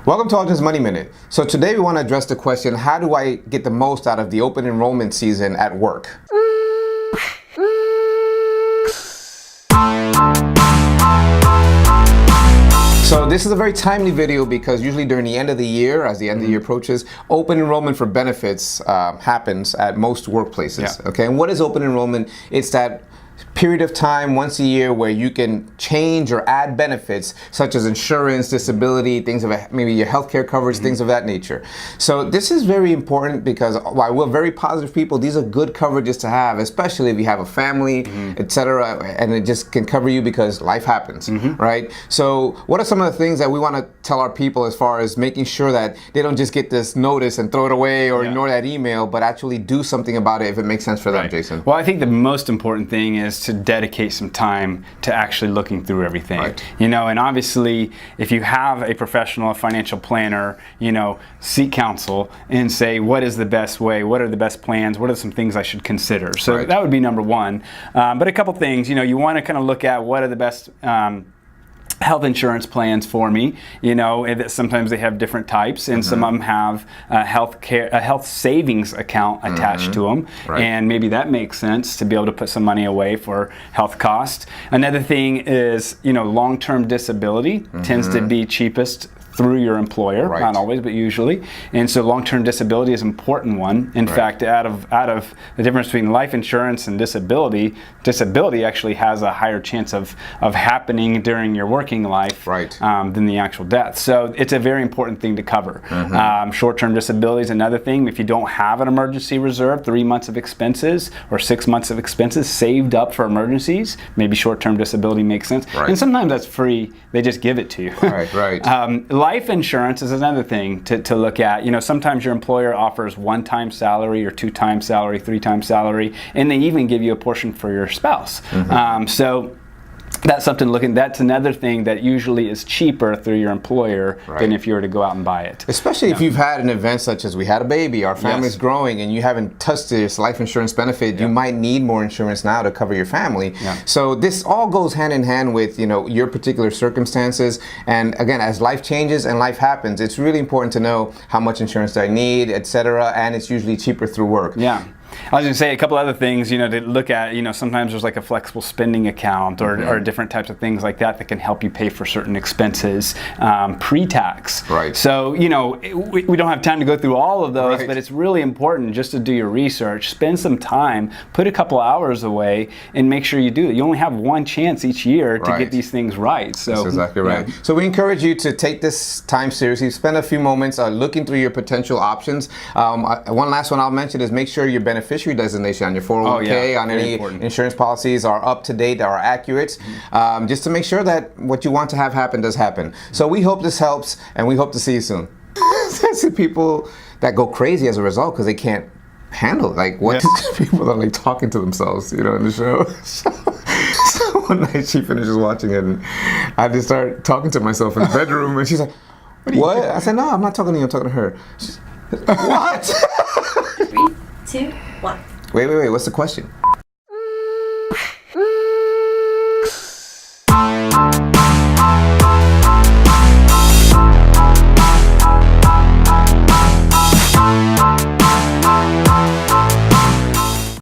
Welcome to AllGen's Money Minute. So today we want to address the question, how do I get the most out of the open enrollment season at work? So this is a very timely video because usually during the end of the year, as the end of the year approaches, open enrollment for benefits happens at most workplaces. Yeah. Okay, and what is open enrollment? It's that period of time once a year where you can change or add benefits such as insurance, disability, things of maybe your healthcare coverage, things of that nature. So this is very important because while we're very positive people, these are good coverages to have, especially if you have a family, etc., and it just can cover you because life happens, right? So what are some of the things that we want to tell our people as far as making sure that they don't just get this notice and throw it away or ignore that email, but actually do something about it if it makes sense for them, Jason? Well, I think the most important thing is to dedicate some time to actually looking through everything. Right. You know, and obviously if you have a professional, a financial planner, you know, seek counsel and say, what is the best way? What are the best plans? What are some things I should consider? So that would be number one. But a couple things, you know, you want to kind of look at what are the best health insurance plans for me. You know, sometimes they have different types, and some of them have a health savings account attached to them, and maybe that makes sense to be able to put some money away for health costs. Another thing is, you know, long-term disability tends to be cheapest through your employer, not always, but usually. And so long-term disability is an important one. In fact, out of the difference between life insurance and disability actually has a higher chance of happening during your working life than the actual death. So it's a very important thing to cover. Short-term disability is another thing. If you don't have an emergency reserve, 3 months of expenses or 6 months of expenses saved up for emergencies, maybe short-term disability makes sense. And sometimes that's free. They just give it to you. Life insurance is another thing to look at. You know, sometimes your employer offers 1-time salary or 2-time salary, 3-time salary, and they even give you a portion for your spouse. So that's something to look at. That's another thing that usually is cheaper through your employer than if you were to go out and buy it. Especially if you've had an event such as we had a baby, our family's growing, and you haven't touched this life insurance benefit, you might need more insurance now to cover your family. So this all goes hand in hand with, you know, your particular circumstances. And again, as life changes and life happens, it's really important to know how much insurance do I need, etc. And it's usually cheaper through work. I was going to say a couple other things, you know, to look at. You know, sometimes there's like a flexible spending account or different types of things like that can help you pay for certain expenses pre-tax. So, you know, we don't have time to go through all of those, but it's really important just to do your research, spend some time, put a couple hours away, and make sure you do it. You only have one chance each year to get these things right. So that's exactly right. So we encourage you to take this time seriously. Spend a few moments looking through your potential options. One last one I'll mention is make sure your beneficiary designation on your 401k, on any insurance policies are up to date, are accurate, just to make sure that what you want to have happen does happen. So we hope this helps, and we hope to see you soon. There's people that go crazy as a result because they can't handle it. Like what people are like talking to themselves, you know, in the show. So one night she finishes watching it, and I just start talking to myself in the bedroom, and she's like, "What?" I said, "No, I'm not talking to you. I'm talking to her." She's, "What?" 3, 2, 1. Wait. What's the question?